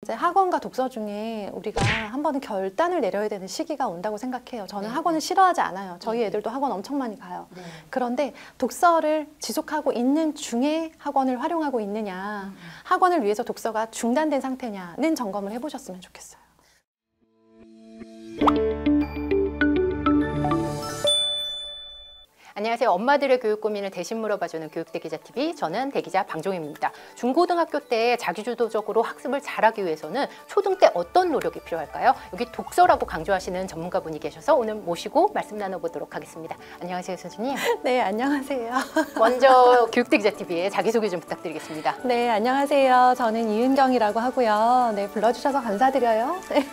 이제 학원과 독서 중에 우리가 한 번은 결단을 내려야 되는 시기가 온다고 생각해요. 저는 학원을 싫어하지 않아요. 저희 애들도 학원 엄청 많이 가요. 그런데 독서를 지속하고 있는 중에 학원을 활용하고 있느냐, 학원을 위해서 독서가 중단된 상태냐는 점검을 해보셨으면 좋겠어요. 안녕하세요. 엄마들의 교육 고민을 대신 물어봐주는 교육대기자TV, 저는 대기자 방종입니다. 중고등학교 때 자기주도적으로 학습을 잘하기 위해서는 초등 때 어떤 노력이 필요할까요? 여기 독서라고 강조하시는 전문가분이 계셔서 오늘 모시고 말씀 나눠보도록 하겠습니다. 안녕하세요, 선생님. 네, 안녕하세요. 먼저 교육대기자TV의 자기소개 좀 부탁드리겠습니다. 네, 안녕하세요. 저는 이은경이라고 하고요. 네, 불러주셔서 감사드려요. 네.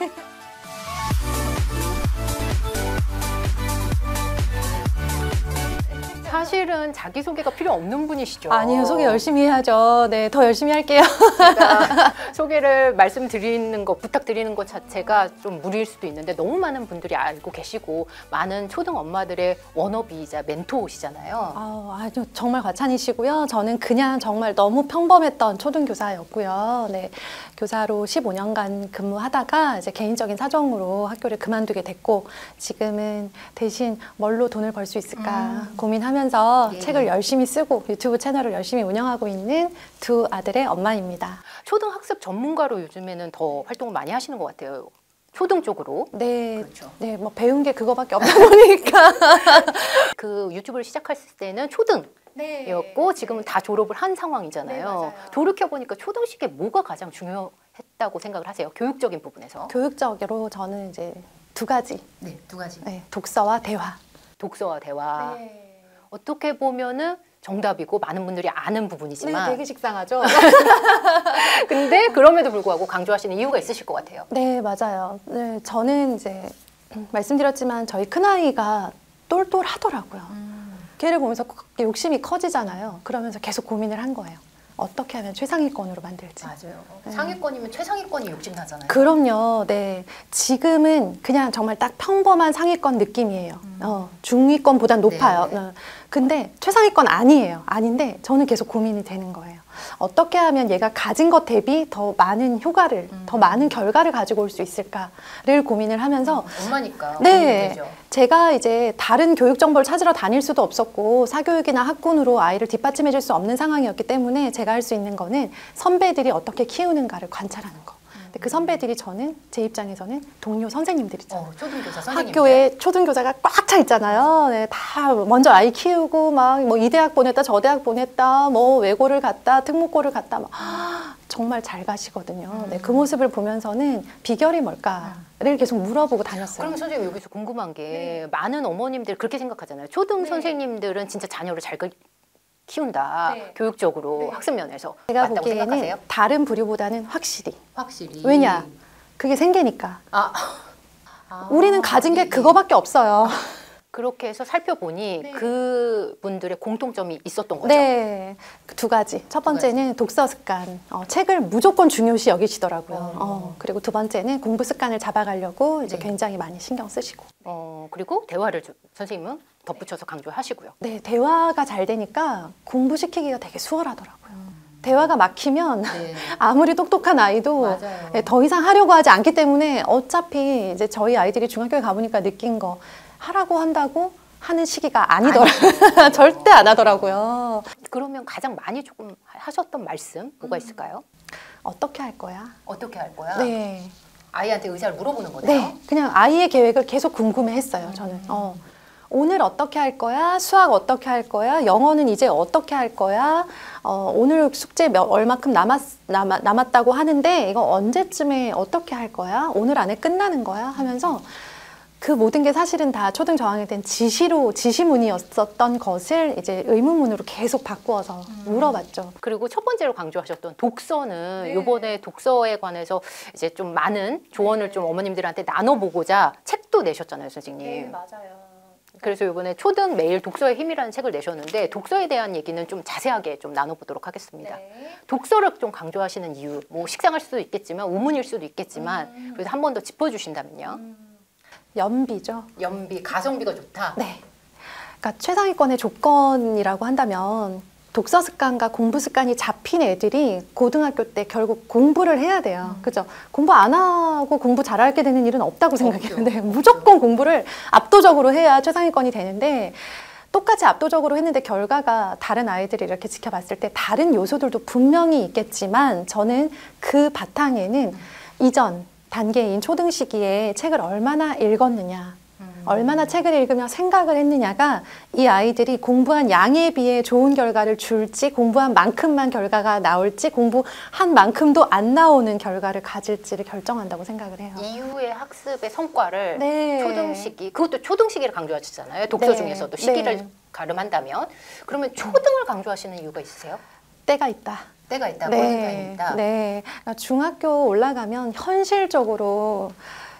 사실은 자기소개가 필요 없는 분이시죠? 아니요, 소개 열심히 해야죠. 네, 더 열심히 할게요. 제가 소개를 말씀드리는 거, 부탁드리는 것 자체가 좀 무리일 수도 있는데 너무 많은 분들이 알고 계시고 많은 초등 엄마들의 워너비이자 멘토시잖아요. 아주 정말 과찬이시고요. 저는 그냥 정말 너무 평범했던 초등교사였고요. 네, 교사로 15년간 근무하다가 이제 개인적인 사정으로 학교를 그만두게 됐고, 지금은 대신 뭘로 돈을 벌 수 있을까 고민하면서 책을 열심히 쓰고 유튜브 채널을 열심히 운영하고 있는 두 아들의 엄마입니다. 초등학습 전문가로 요즘에는 더 활동을 많이 하시는 것 같아요. 초등 쪽으로. 네, 그렇죠. 네, 뭐 배운 게 그거밖에 없다 보니까. 그 유튜브를 시작했을 때는 초등이었고 지금은 다 졸업을 한 상황이잖아요. 네, 맞아요. 돌이켜보니까 초등 시기에 뭐가 가장 중요했다고 생각을 하세요? 교육적인 부분에서. 교육적으로 저는 이제 두 가지. 네, 두 가지. 네, 독서와 대화. 독서와 대화. 네. 어떻게 보면은 정답이고 많은 분들이 아는 부분이지만 네, 되게 식상하죠. 근데 그럼에도 불구하고 강조하시는 이유가 있으실 것 같아요. 네, 맞아요. 네, 저는 이제 말씀드렸지만 저희 큰아이가 똘똘하더라고요. 걔를 보면서 욕심이 커지잖아요. 그러면서 계속 고민을 한 거예요. 어떻게 하면 최상위권으로 만들지. 맞아요. 상위권이면 최상위권이 욕심나잖아요. 그럼요. 네. 지금은 그냥 정말 딱 평범한 상위권 느낌이에요. 중위권보단 높아요. 근데 최상위권 아니에요. 아닌데 저는 계속 고민이 되는 거예요. 어떻게 하면 얘가 가진 것 대비 더 많은 효과를, 더 많은 결과를 가지고 올 수 있을까를 고민을 하면서 엄마니까 네, 되죠. 제가 이제 다른 교육 정보를 찾으러 다닐 수도 없었고 사교육이나 학군으로 아이를 뒷받침해 줄 수 없는 상황이었기 때문에 제가 할 수 있는 거는 선배들이 어떻게 키우는가를 관찰하는 거. 근데 그 선배들이 저는 제 입장에서는 동료 선생님들이죠. 초등교사 선생님들. 학교에 초등교사가 꽉 차 있잖아요. 네, 다 먼저 아이 키우고 막 뭐 이 대학 보냈다 저 대학 보냈다 뭐 외고를 갔다 특목고를 갔다 막 정말 잘 가시거든요. 네, 그 모습을 보면서는 비결이 뭘까를 계속 물어보고 다녔어요. 그럼 선생님 여기서 궁금한 게 많은 어머님들 그렇게 생각하잖아요. 초등 선생님들은 진짜 자녀를 잘 키운다. 교육적으로 학습 면에서 제가 맞다고 보기에는 생각하세요? 다른 부류보다는 확실히. 왜냐? 그게 생계니까. 우리는 가진 게 그거밖에 없어요. 그렇게 해서 살펴보니 그분들의 공통점이 있었던 거죠? 네, 두 가지. 첫 번째는 독서 습관. 책을 무조건 중요시 여기시더라고요. 그리고 두 번째는 공부 습관을 잡아가려고 이제 굉장히 많이 신경 쓰시고. 그리고 대화를 선생님은 덧붙여서 강조하시고요. 네, 대화가 잘 되니까 공부시키기가 되게 수월하더라고요. 대화가 막히면 아무리 똑똑한 아이도 더 이상 하려고 하지 않기 때문에 어차피 이제 저희 아이들이 중학교에 가보니까 느낀 거 하라고 한다고 하는 시기가 아니더라고요. 절대 안 하더라고요. 그러면 가장 많이 조금 하셨던 말씀 뭐가 있을까요? 어떻게 할 거야? 어떻게 할 거야? 네. 아이한테 의사를 물어보는 거네요? 네. 그냥 아이의 계획을 계속 궁금해했어요. 저는. 오늘 어떻게 할 거야? 수학 어떻게 할 거야? 영어는 이제 어떻게 할 거야? 오늘 숙제 얼마큼 남았다고 하는데 이거 언제쯤에 어떻게 할 거야? 오늘 안에 끝나는 거야? 하면서 그 모든 게 사실은 다 초등 저학년 때는 지시문이었었던 것을 이제 의문문으로 계속 바꾸어서 물어봤죠. 그리고 첫 번째로 강조하셨던 독서는 이번에 독서에 관해서 이제 좀 많은 조언을 좀 어머님들한테 나눠보고자 책도 내셨잖아요, 선생님. 네, 맞아요. 그래서 이번에 초등 매일 독서의 힘이라는 책을 내셨는데 독서에 대한 얘기는 좀 자세하게 좀 나눠보도록 하겠습니다. 독서를 좀 강조하시는 이유, 뭐 식상할 수도 있겠지만 우문일 수도 있겠지만 그래서 한 번 더 짚어주신다면요. 연비죠. 연비, 가성비가 좋다. 네. 그러니까 최상위권의 조건이라고 한다면 독서 습관과 공부 습관이 잡힌 애들이 고등학교 때 결국 공부를 해야 돼요. 그죠? 공부 안 하고 공부 잘하게 되는 일은 없다고 생각해요. 네, 무조건 공부를 압도적으로 해야 최상위권이 되는데 똑같이 압도적으로 했는데 결과가 다른 아이들이 이렇게 지켜봤을 때 다른 요소들도 분명히 있겠지만 저는 그 바탕에는 이전 단계인 초등 시기에 책을 얼마나 읽었느냐, 얼마나 책을 읽으며 생각을 했느냐가 이 아이들이 공부한 양에 비해 좋은 결과를 줄지, 공부한 만큼만 결과가 나올지, 공부한 만큼도 안 나오는 결과를 가질지를 결정한다고 생각을 해요. 이후의 학습의 성과를 네. 초등 시기, 그것도 초등 시기를 강조하시잖아요. 독서 네. 중에서도 시기를 네. 가름한다면. 그러면 초등을 강조하시는 이유가 있으세요? 때가 있다. 때가 있다, 골든타임이 있다. 네. 그러니까 중학교 올라가면 현실적으로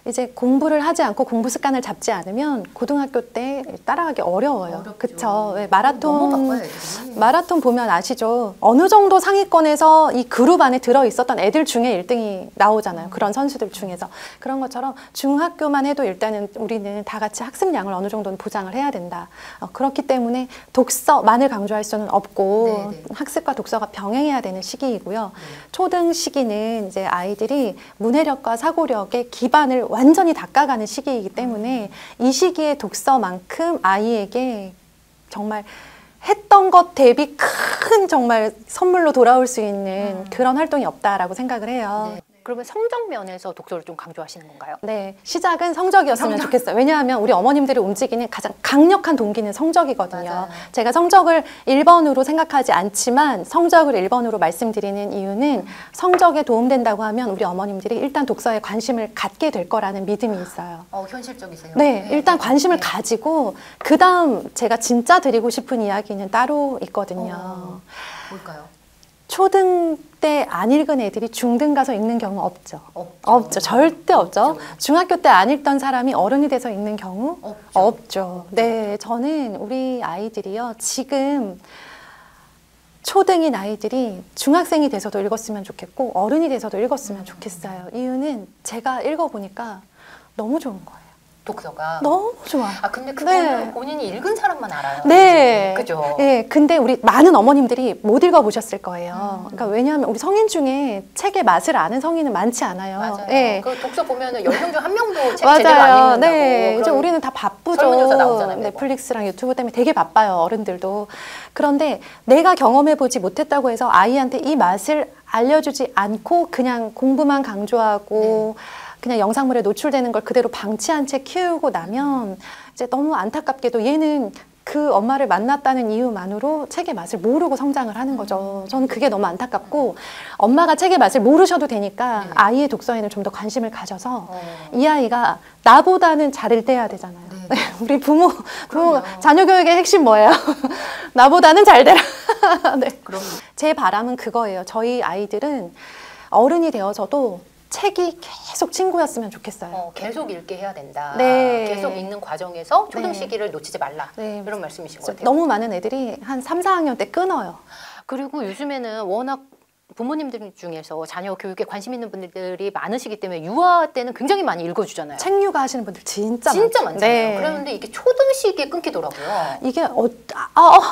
이제 공부를 하지 않고 공부 습관을 잡지 않으면 고등학교 때 따라가기 어려워요. 그쵸? 네, 너무 바빠요, 애들이. 마라톤 보면 아시죠? 어느 정도 상위권에서 이 그룹 안에 들어 있었던 애들 중에 1등이 나오잖아요. 그런 선수들 중에서. 그런 것처럼 중학교만 해도 일단은 우리는 다 같이 학습량을 어느 정도는 보장을 해야 된다. 그렇기 때문에 독서만을 강조할 수는 없고 네네. 학습과 독서가 병행해야 되는 시기이고요. 초등 시기는 이제 아이들이 문해력과 사고력의 기반을 완전히 닦아가는 시기이기 때문에 이 시기에 독서만큼 아이에게 정말 했던 것 대비 큰 정말 선물로 돌아올 수 있는 그런 활동이 없다라고 생각을 해요. 네. 그러면 성적 면에서 독서를 좀 강조하시는 건가요? 네, 시작은 성적이었으면 좋겠어요. 왜냐하면 우리 어머님들이 움직이는 가장 강력한 동기는 성적이거든요. 맞아요. 제가 성적을 1번으로 생각하지 않지만 성적을 1번으로 말씀드리는 이유는 성적에 도움된다고 하면 우리 어머님들이 일단 독서에 관심을 갖게 될 거라는 믿음이 있어요. 현실적이세요. 네, 일단 관심을 가지고 그 다음 제가 진짜 드리고 싶은 이야기는 따로 있거든요. 뭘까요? 초등 때 안 읽은 애들이 중등 가서 읽는 경우 없죠. 없죠. 없죠. 절대 없죠. 없죠. 중학교 때 안 읽던 사람이 어른이 돼서 읽는 경우 없죠. 없죠. 네, 저는 우리 아이들이요. 지금 초등인 아이들이 중학생이 돼서도 읽었으면 좋겠고 어른이 돼서도 읽었으면 좋겠어요. 이유는 제가 읽어보니까 너무 좋은 거예요. 독서가. 너무 좋아. 근데 그거는 네. 본인이 읽은 사람만 알아요. 네. 그죠? 네. 근데 우리 많은 어머님들이 못 읽어보셨을 거예요. 그러니까 왜냐하면 우리 성인 중에 책의 맛을 아는 성인은 많지 않아요. 맞아요. 네. 그 독서 보면은 10명 중 1명도 책 제대로 안 읽는다고. 네. 이제 우리는 다 바쁘죠. 설문조사 나오잖아요, 매번. 넷플릭스랑 유튜브 때문에 되게 바빠요. 어른들도. 그런데 내가 경험해보지 못했다고 해서 아이한테 이 맛을 알려주지 않고 그냥 공부만 강조하고 그냥 영상물에 노출되는 걸 그대로 방치한 채 키우고 나면 이제 너무 안타깝게도 얘는 그 엄마를 만났다는 이유만으로 책의 맛을 모르고 성장을 하는 거죠. 저는 그게 너무 안타깝고 엄마가 책의 맛을 모르셔도 되니까 아이의 독서에는 좀 더 관심을 가져서 이 아이가 나보다는 잘 읽어야 되잖아요. 네. 우리 부모 자녀 교육의 핵심 뭐예요? 나보다는 잘 되라. 네. 그럼 제 바람은 그거예요. 저희 아이들은 어른이 되어서도 책이 계속 친구였으면 좋겠어요. 계속 읽게 해야 된다. 네. 계속 읽는 과정에서 초등 네. 시기를 놓치지 말라. 네. 이런 말씀이신 것 같아요. 너무 많은 애들이 한 3, 4학년 때 끊어요. 그리고 요즘에는 워낙 부모님들 중에서 자녀 교육에 관심 있는 분들이 많으시기 때문에 유아 때는 굉장히 많이 읽어주잖아요. 책 육아 하시는 분들 진짜 많잖아요. 네. 그런데 이게 초등 시기에 끊기더라고요. 이게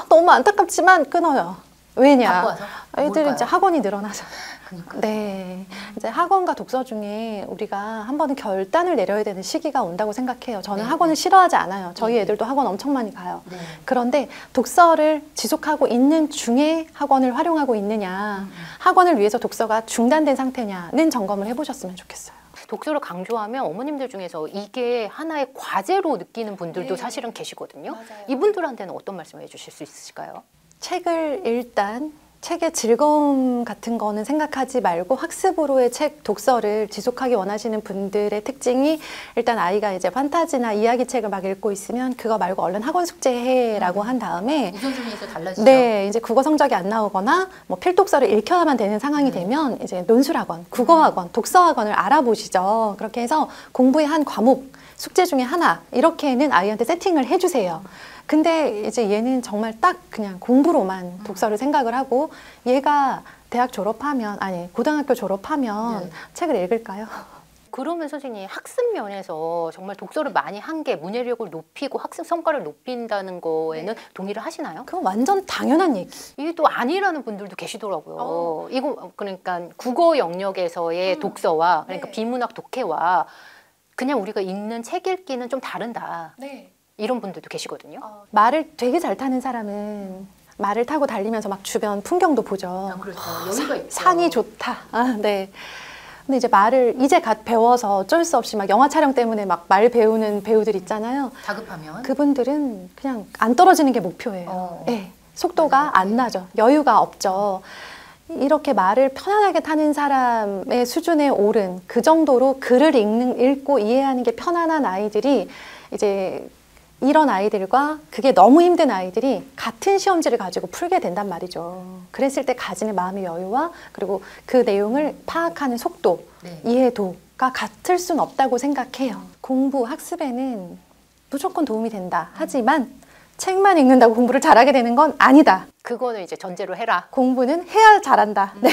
너무 안타깝지만 끊어요. 왜냐? 바빠서? 애들이 뭘까요? 이제 학원이 늘어나서. 그러니까. 네. 이제 학원과 독서 중에 우리가 한 번은 결단을 내려야 되는 시기가 온다고 생각해요. 저는 네. 학원을 싫어하지 않아요. 저희 네. 애들도 학원 엄청 많이 가요. 네. 그런데 독서를 지속하고 있는 중에 학원을 활용하고 있느냐, 학원을 위해서 독서가 중단된 상태냐는 점검을 해보셨으면 좋겠어요. 독서를 강조하면 어머님들 중에서 이게 하나의 과제로 느끼는 분들도 사실은 계시거든요. 맞아요. 이분들한테는 어떤 말씀을 해주실 수 있으실까요? 책을 일단 책의 즐거움 같은 거는 생각하지 말고 학습으로의 책 독서를 지속하기 원하시는 분들의 특징이 일단 아이가 이제 판타지나 이야기책을 막 읽고 있으면 그거 말고 얼른 학원 숙제해라고 한 다음에 우선순위에서 달라지죠. 네, 이제 국어 성적이 안 나오거나 뭐 필독서를 읽혀야만 되는 상황이 되면 이제 논술학원, 국어학원, 독서학원을 알아보시죠. 그렇게 해서 공부의 한 과목, 숙제 중에 하나 이렇게는 아이한테 세팅을 해주세요. 근데 이제 얘는 정말 딱 그냥 공부로만 독서를 생각을 하고 얘가 대학 졸업하면 고등학교 졸업하면 책을 읽을까요? 그러면 선생님 학습 면에서 정말 독서를 많이 한 게 문해력을 높이고 학습 성과를 높인다는 거에는 동의를 하시나요? 그건 완전 당연한 얘기. 이게 또 아니라는 분들도 계시더라고요. 이거 그러니까 국어 영역에서의 독서와 그러니까 비문학 독해와 그냥 우리가 읽는 책 읽기는 좀 다르다. 이런 분들도 계시거든요. 말을 되게 잘 타는 사람은 말을 타고 달리면서 막 주변 풍경도 보죠. 그렇죠. 여기가 있죠. 산이 좋다. 네. 근데 이제 말을 이제 갓 배워서 어쩔 수 없이 막 영화 촬영 때문에 막 말 배우는 배우들 있잖아요. 다급하면 그분들은 그냥 안 떨어지는 게 목표예요. 네. 속도가 안 나죠. 여유가 없죠. 이렇게 말을 편안하게 타는 사람의 수준에 오른 그 정도로 글을 읽고 이해하는 게 편안한 아이들이 이제 이런 아이들과 그게 너무 힘든 아이들이 같은 시험지를 가지고 풀게 된단 말이죠. 그랬을 때 가지는 마음의 여유와 그리고 그 내용을 파악하는 속도, 이해도가 같을 수는 없다고 생각해요. 공부, 학습에는 무조건 도움이 된다. 하지만 책만 읽는다고 공부를 잘하게 되는 건 아니다. 그거는 이제 전제로 해라. 공부는 해야 잘한다. 네.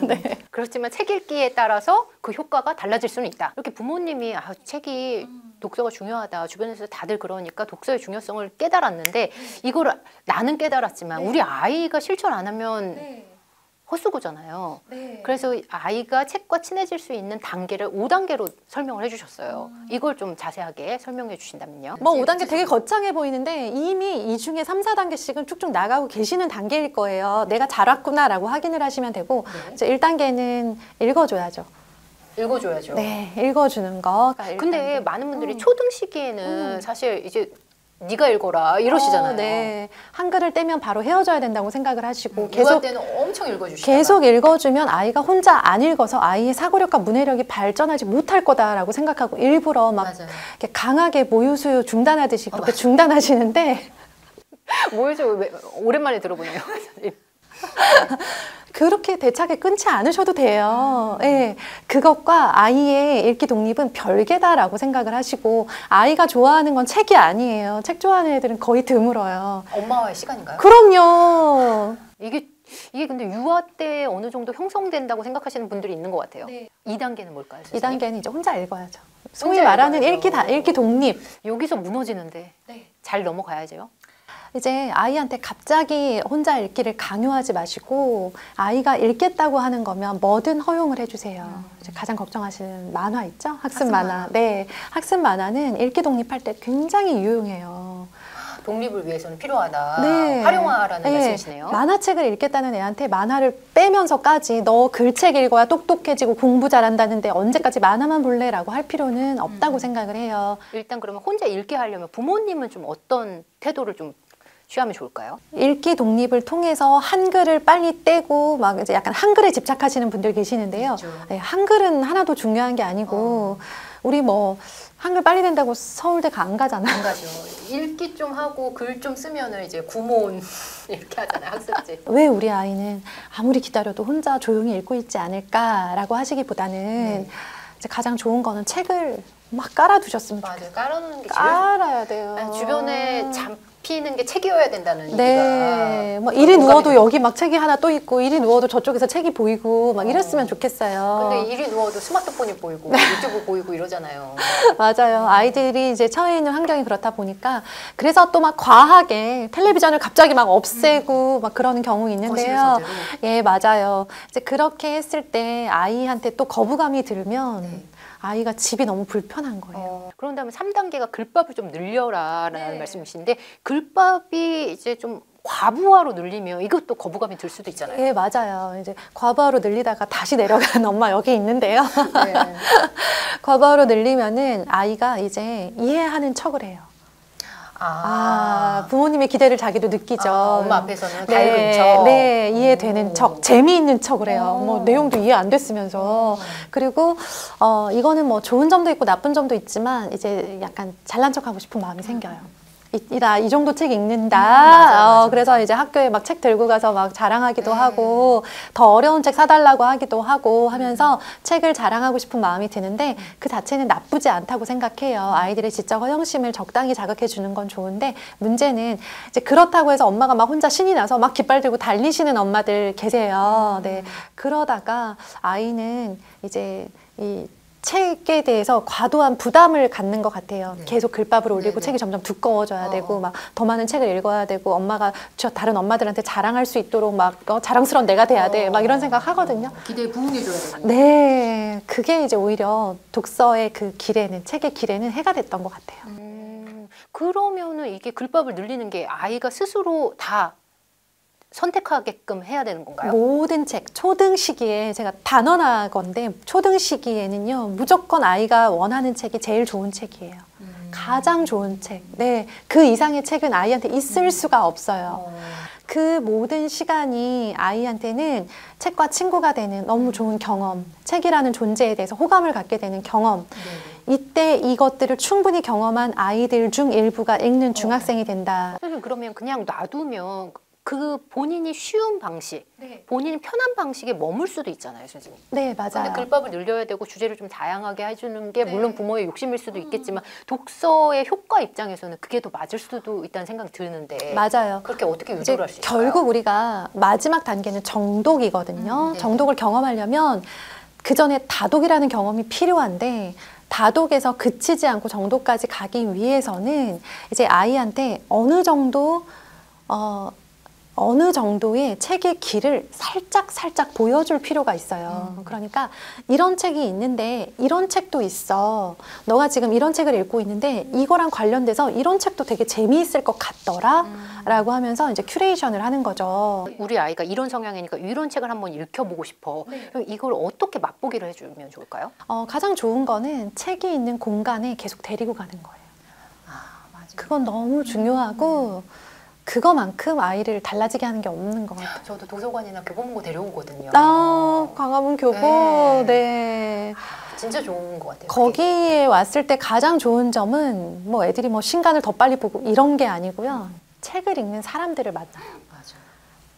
네. 그렇지만 책 읽기에 따라서 그 효과가 달라질 수는 있다. 이렇게 부모님이 책이 독서가 중요하다. 주변에서 다들 그러니까 독서의 중요성을 깨달았는데 이거를 나는 깨달았지만 우리 아이가 실천 안 하면 헛수고잖아요. 그래서 아이가 책과 친해질 수 있는 단계를 5단계로 설명을 해주셨어요. 이걸 좀 자세하게 설명해 주신다면요. 뭐 5단계 되게 거창해 보이는데 이미 이 중에 3, 4단계씩은 쭉쭉 나가고 계시는 단계일 거예요. 내가 잘 왔구나라고 확인을 하시면 되고 이제 1단계는 읽어줘야죠. 읽어줘야죠. 네, 읽어주는 거. 근데 많은 분들이 초등 시기에는 사실 이제 네가 읽어라 이러시잖아요. 네, 한글을 떼면 바로 헤어져야 된다고 생각을 하시고 계속 때는 엄청 읽어주시다가 계속 읽어주면 아이가 혼자 안 읽어서 아이의 사고력과 문해력이 발전하지 못할 거다라고 생각하고 일부러 막 이렇게 강하게 모유수유 중단하듯이 그렇게 중단하시는데 모유수유 오랜만에 들어보네요. 그렇게 대차게 끊지 않으셔도 돼요. 네, 그것과 아이의 읽기 독립은 별개다라고 생각을 하시고 아이가 좋아하는 건 책이 아니에요. 책 좋아하는 애들은 거의 드물어요. 엄마와의 시간인가요? 그럼요. 이게 근데 유아 때 어느 정도 형성된다고 생각하시는 분들이 있는 것 같아요. 2단계는 뭘까요? 선생님? 2단계는 이제 혼자 읽어야죠. 소위 말하는 읽기 독립. 여기서 무너지는데 잘 넘어가야죠. 이제 아이한테 갑자기 혼자 읽기를 강요하지 마시고 아이가 읽겠다고 하는 거면 뭐든 허용을 해주세요. 이제 가장 걱정하시는 만화 있죠? 학습 만화. 네, 학습 만화는 읽기 독립할 때 굉장히 유용해요. 독립을 위해서는 필요하다. 네. 활용하라는 말씀이시네요. 만화책을 읽겠다는 애한테 만화를 빼면서까지 너 글책 읽어야 똑똑해지고 공부 잘한다는데 언제까지 만화만 볼래? 라고 할 필요는 없다고 생각을 해요. 일단 그러면 혼자 읽게 하려면 부모님은 좀 어떤 태도를 좀 취하면 좋을까요? 읽기 독립을 통해서 한글을 빨리 떼고 막 이제 약간 한글에 집착하시는 분들 계시는데요. 네, 한글은 하나도 중요한 게 아니고 우리 뭐 한글 빨리 된다고 서울대 안 가잖아요. 안 가죠. 읽기 좀 하고 글 좀 쓰면은 이제 구몬 이렇게 하잖아요. 학습지. 왜 우리 아이는 아무리 기다려도 혼자 조용히 읽고 있지 않을까라고 하시기보다는 이제 가장 좋은 거는 책을 막 깔아두셨으면 좋겠어요. 맞아요. 깔아놓는 게 깔아야 돼요. 아니, 주변에 잡히는 게 책이어야 된다는 네, 얘기가. 뭐 이리 누워도 여기 막 책이 하나 또 있고 이리 누워도 저쪽에서 책이 보이고 막 이랬으면 좋겠어요. 근데 이리 누워도 스마트폰이 보이고 유튜브 보이고 이러잖아요. 맞아요. 아이들이 이제 처해 있는 환경이 그렇다 보니까 그래서 또 막 과하게 텔레비전을 갑자기 막 없애고 막 그러는 경우 있는데요. 예, 맞아요. 이제 그렇게 했을 때 아이한테 또 거부감이 들면 아이가 집이 너무 불편한 거예요. 그런 다음에 3단계가 글밥을 좀 늘려라라는 말씀이신데 글밥이 이제 좀 과부하로 늘리면 이것도 거부감이 들 수도 있잖아요. 예, 맞아요. 이제 과부하로 늘리다가 다시 내려가는 엄마 여기 있는데요. 네. 과부하로 늘리면은 아이가 이제 이해하는 척을 해요. 부모님의 기대를 자기도 느끼죠. 엄마 앞에서는 다 읽은 척. 네, 이해되는 척, 재미있는 척을 해요. 뭐 내용도 이해 안 됐으면서. 그리고 이거는 뭐 좋은 점도 있고 나쁜 점도 있지만 이제 약간 잘난 척하고 싶은 마음이 생겨요. 이 정도 책 읽는다. 맞아. 그래서 이제 학교에 막 책 들고 가서 막 자랑하기도 하고 더 어려운 책 사달라고 하기도 하고 하면서 책을 자랑하고 싶은 마음이 드는데 그 자체는 나쁘지 않다고 생각해요. 아이들의 지적 허영심을 적당히 자극해 주는 건 좋은데 문제는 이제 그렇다고 해서 엄마가 막 혼자 신이 나서 막 깃발 들고 달리시는 엄마들 계세요. 네, 그러다가 아이는 이제 이 책에 대해서 과도한 부담을 갖는 것 같아요. 네. 계속 글밥을 올리고 네네. 책이 점점 두꺼워져야 되고 막 더 많은 책을 읽어야 되고 엄마가 다른 엄마들한테 자랑할 수 있도록 막 자랑스러운 내가 돼야 돼. 막 이런 생각 하거든요. 기대에 부응해줘야 되는. 네, 그게 이제 오히려 독서의 그 길에는 책의 길에는 해가 됐던 것 같아요. 그러면은 이게 글밥을 늘리는 게 아이가 스스로 다 선택하게끔 해야 되는 건가요? 모든 책, 초등 시기에 제가 단언하건데 초등 시기에는요 무조건 아이가 원하는 책이 제일 좋은 책이에요. 가장 좋은 책. 네, 그 이상의 책은 아이한테 있을 수가 없어요. 그 모든 시간이 아이한테는 책과 친구가 되는 너무 좋은 경험, 책이라는 존재에 대해서 호감을 갖게 되는 경험. 이때 이것들을 충분히 경험한 아이들 중 일부가 읽는 중학생이 된다. 선생님 그러면 그냥 놔두면 그 본인이 쉬운 방식, 본인이 편한 방식에 머물 수도 있잖아요, 선생님. 네, 맞아요. 근데 글밥을 늘려야 되고 주제를 좀 다양하게 해주는 게 물론 부모의 욕심일 수도 있겠지만 독서의 효과 입장에서는 그게 더 맞을 수도 있다는 생각이 드는데 맞아요. 그렇게 어떻게 유도를 할 수 있을까요? 결국 우리가 마지막 단계는 정독이거든요. 정독을 경험하려면 그 전에 다독이라는 경험이 필요한데 다독에서 그치지 않고 정독까지 가기 위해서는 이제 아이한테 어느 정도의 책의 길을 살짝 보여줄 필요가 있어요. 그러니까 이런 책이 있는데 이런 책도 있어. 너가 지금 이런 책을 읽고 있는데 이거랑 관련돼서 이런 책도 되게 재미있을 것 같더라 라고 하면서 이제 큐레이션을 하는 거죠. 우리 아이가 이런 성향이니까 이런 책을 한번 읽혀보고 싶어. 그럼 이걸 어떻게 맛보기를 해주면 좋을까요? 가장 좋은 거는 책이 있는 공간에 계속 데리고 가는 거예요. 그건 너무 중요하고 그거만큼 아이를 달라지게 하는 게 없는 것 같아요. 저도 도서관이나 교보문고 데려오거든요. 광화문 교보, 네. 진짜 좋은 것 같아요. 거기에 왔을 때 가장 좋은 점은 뭐 애들이 뭐 신간을 더 빨리 보고 이런 게 아니고요. 책을 읽는 사람들을 만나요.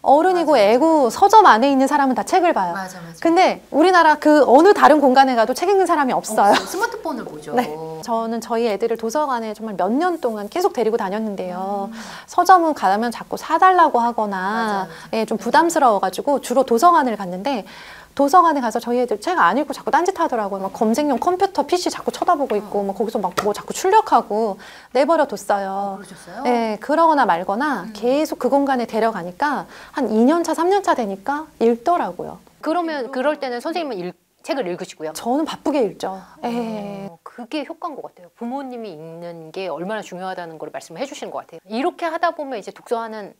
어른이고 애고 서점 안에 있는 사람은 다 책을 봐요. 근데 우리나라 그 어느 다른 공간에 가도 책 읽는 사람이 없어요. 스마트폰을 보죠. 네. 저는 저희 애들을 도서관에 정말 몇 년 동안 계속 데리고 다녔는데요. 서점은 가면 자꾸 사달라고 하거나 예, 좀 부담스러워가지고 주로 도서관을 갔는데 도서관에 가서 저희 애들 책 안 읽고 자꾸 딴짓 하더라고요. 막 검색용 컴퓨터, PC 자꾸 쳐다보고 있고, 막 거기서 막 뭐 자꾸 출력하고 내버려 뒀어요. 그러셨어요? 네, 그러거나 말거나 계속 그 공간에 데려가니까 한 2년 차, 3년 차 되니까 읽더라고요. 그러면 그럴 때는 선생님은 책을 읽으시고요? 저는 바쁘게 읽죠. 예. 그게 효과인 것 같아요. 부모님이 읽는 게 얼마나 중요하다는 걸 말씀을 해주시는 것 같아요. 이렇게 하다 보면 이제 독서하는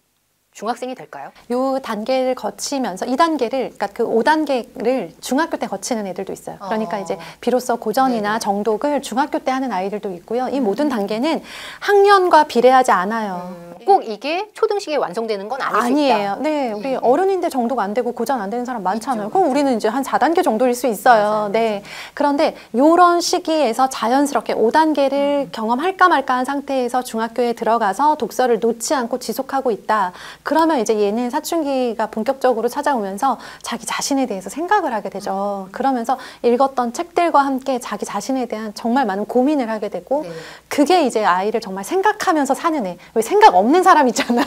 중학생이 될까요? 요 단계를 거치면서 이 단계를 그러니까 그 5단계를 중학교 때 거치는 애들도 있어요. 그러니까 이제 비로소 고전이나 정독을 중학교 때 하는 아이들도 있고요. 이 모든 단계는 학년과 비례하지 않아요. 꼭 이게 초등식에 완성되는 건 아닐 수 있다. 아니에요. 네, 우리 어른인데 정독 안 되고 고전 안 되는 사람 많잖아요. 그럼 우리는 이제 한 4단계 정도일 수 있어요. 네. 그런데 요런 시기에서 자연스럽게 5단계를 경험할까 말까 한 상태에서 중학교에 들어가서 독서를 놓지 않고 지속하고 있다. 그러면 이제 얘는 사춘기가 본격적으로 찾아오면서 자기 자신에 대해서 생각을 하게 되죠. 그러면서 읽었던 책들과 함께 자기 자신에 대한 정말 많은 고민을 하게 되고 그게 이제 아이를 정말 생각하면서 사는 애. 왜 생각 없는 사람 있잖아요.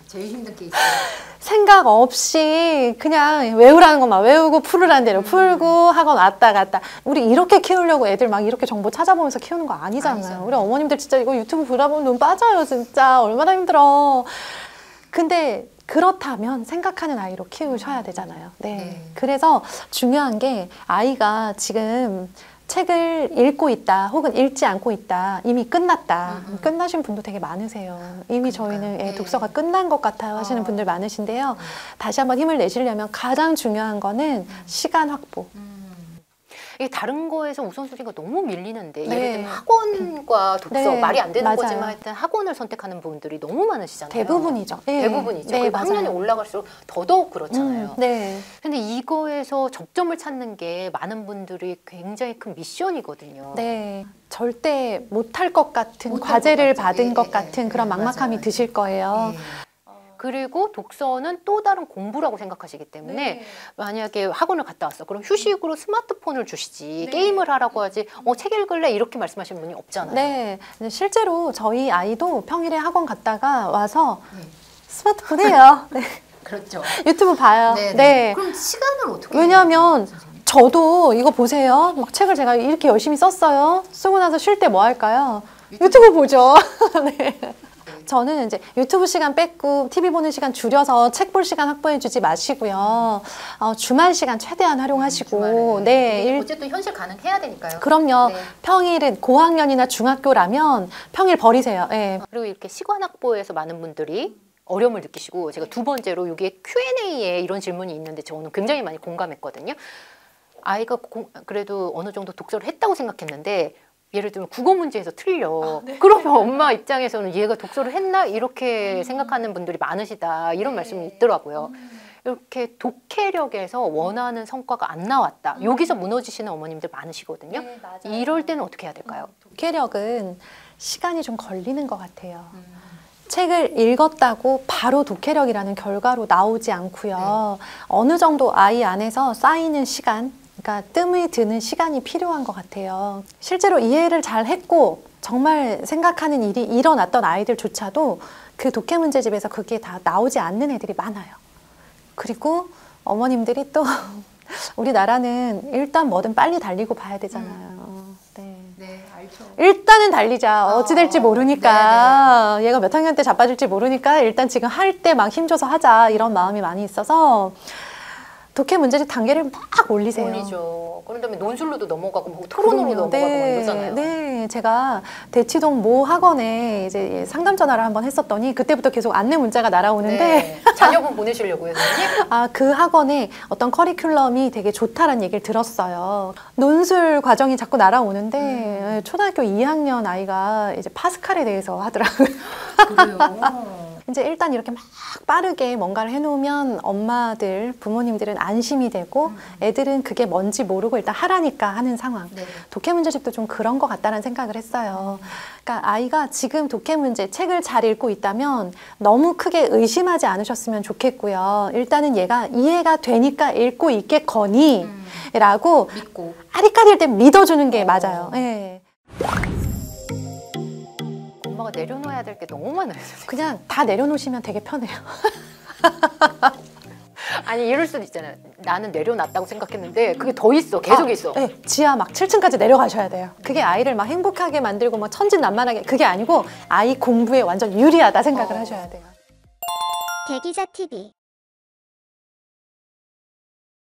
제일 힘든 케이스. 생각 없이 그냥 외우라는 것만 외우고 풀으라는 대로 풀고 학원 왔다 갔다. 우리 이렇게 키우려고 애들 막 이렇게 정보 찾아보면서 키우는 거 아니잖아요. 우리 어머님들 진짜 이거 유튜브 보다 보면 눈 빠져요. 진짜 얼마나 힘들어. 근데 그렇다면 생각하는 아이로 키우셔야 되잖아요. 네. 그래서 중요한 게 아이가 지금 책을 읽고 있다 혹은 읽지 않고 있다 이미 끝났다 끝나신 분도 되게 많으세요. 이미 저희는 독서가 끝난 것 같아요 하시는 분들 많으신데요. 다시 한번 힘을 내시려면 가장 중요한 거는 시간 확보. 이게 다른 거에서 우선순위가 너무 밀리는데 예를 들면 학원과 독서 말이 안 되는 맞아요. 거지만 하여튼 학원을 선택하는 분들이 너무 많으시잖아요. 대부분이죠. 대부분이죠. 네, 그리고 맞아요. 학년이 올라갈수록 더더욱 그렇잖아요. 네. 근데 이거에서 접점을 찾는 게 많은 분들이 굉장히 큰 미션이거든요. 네. 절대 못할 것 같은 과제를 받은 것 같은 그런 막막함이 드실 거예요. 그리고 독서는 또 다른 공부라고 생각하시기 때문에 만약에 학원을 갔다 왔어. 그럼 휴식으로 스마트폰을 주시지 게임을 하라고 하지 책 읽을래? 이렇게 말씀하시는 분이 없잖아요. 네. 실제로 저희 아이도 평일에 학원 갔다가 와서 스마트폰 해요. 네. 그렇죠. 유튜브 봐요. 네. 그럼 시간을 어떻게 왜냐하면 저도 이거 보세요. 막 책을 제가 이렇게 열심히 썼어요. 쓰고 나서 쉴 때 뭐 할까요? 유튜브 보죠. 네. 저는 이제 유튜브 시간 뺏고 TV 보는 시간 줄여서 책 볼 시간 확보해주지 마시고요. 주말 시간 최대한 활용하시고, 네, 어쨌든 현실 가능해야 되니까요. 그럼요. 네. 평일은 고학년이나 중학교라면 평일 버리세요. 네. 그리고 이렇게 시간 확보에서 많은 분들이 어려움을 느끼시고, 제가 두 번째로 여기에 Q&A에 이런 질문이 있는데 저는 굉장히 많이 공감했거든요. 아이가 그래도 어느 정도 독서를 했다고 생각했는데 예를 들면 국어 문제에서 틀려. 네. 그러면 엄마 입장에서는 얘가 독서를 했나? 이렇게 생각하는 분들이 많으시다. 이런 말씀이 있더라고요. 이렇게 독해력에서 원하는 성과가 안 나왔다. 여기서 무너지시는 어머님들 많으시거든요. 네, 맞아요. 이럴 때는 어떻게 해야 될까요? 독해력은 시간이 좀 걸리는 것 같아요. 책을 읽었다고 바로 독해력이라는 결과로 나오지 않고요. 어느 정도 아이 안에서 쌓이는 시간, 그러니까 뜸이 드는 시간이 필요한 것 같아요. 실제로 이해를 잘 했고 정말 생각하는 일이 일어났던 아이들조차도 그 독해 문제집에서 그게 다 나오지 않는 애들이 많아요. 그리고 어머님들이 또 우리나라는 일단 뭐든 빨리 달리고 봐야 되잖아요. 네, 알죠. 일단은 달리자. 어찌 될지 모르니까 얘가 몇 학년 때 자빠질지 모르니까 일단 지금 할 때 막 힘줘서 하자 이런 마음이 많이 있어서 독해 문제집 단계를 막 올리세요. 올리죠. 그런 다음에 논술로도 넘어가고 뭐 토론으로 넘어가고 네, 이러잖아요. 네, 제가 대치동 모 학원에 이제 상담 전화를 한번 했었더니 그때부터 계속 안내 문자가 날아오는데 네. 자녀분 보내시려고요, 선생님? 그 학원에 어떤 커리큘럼이 되게 좋다라는 얘기를 들었어요. 논술 과정이 자꾸 날아오는데 초등학교 2학년 아이가 이제 파스칼에 대해서 하더라고요. 그래요. 이제 일단 이렇게 막 빠르게 뭔가를 해놓으면 엄마들, 부모님들은 안심이 되고 애들은 그게 뭔지 모르고 일단 하라니까 하는 상황. 네. 독해 문제집도 좀 그런 것 같다는 생각을 했어요. 그러니까 아이가 지금 독해 문제 책을 잘 읽고 있다면 너무 크게 의심하지 않으셨으면 좋겠고요. 일단은 얘가 이해가 되니까 읽고 있겠거니 라고 믿고. 아리까리할 때 믿어주는 게 맞아요. 네. 엄마가 내려놓아야 될 게 너무 많아요. 그냥 다 내려놓으시면 되게 편해요. 아니 이럴 수도 있잖아요. 나는 내려놨다고 생각했는데 그게 더 있어. 계속 있어. 네, 지하 막 7층까지 내려가셔야 돼요. 그게 아이를 막 행복하게 만들고 막 천진난만하게 그게 아니고 아이 공부에 완전 유리하다 생각을 하셔야 돼요. 대기자 TV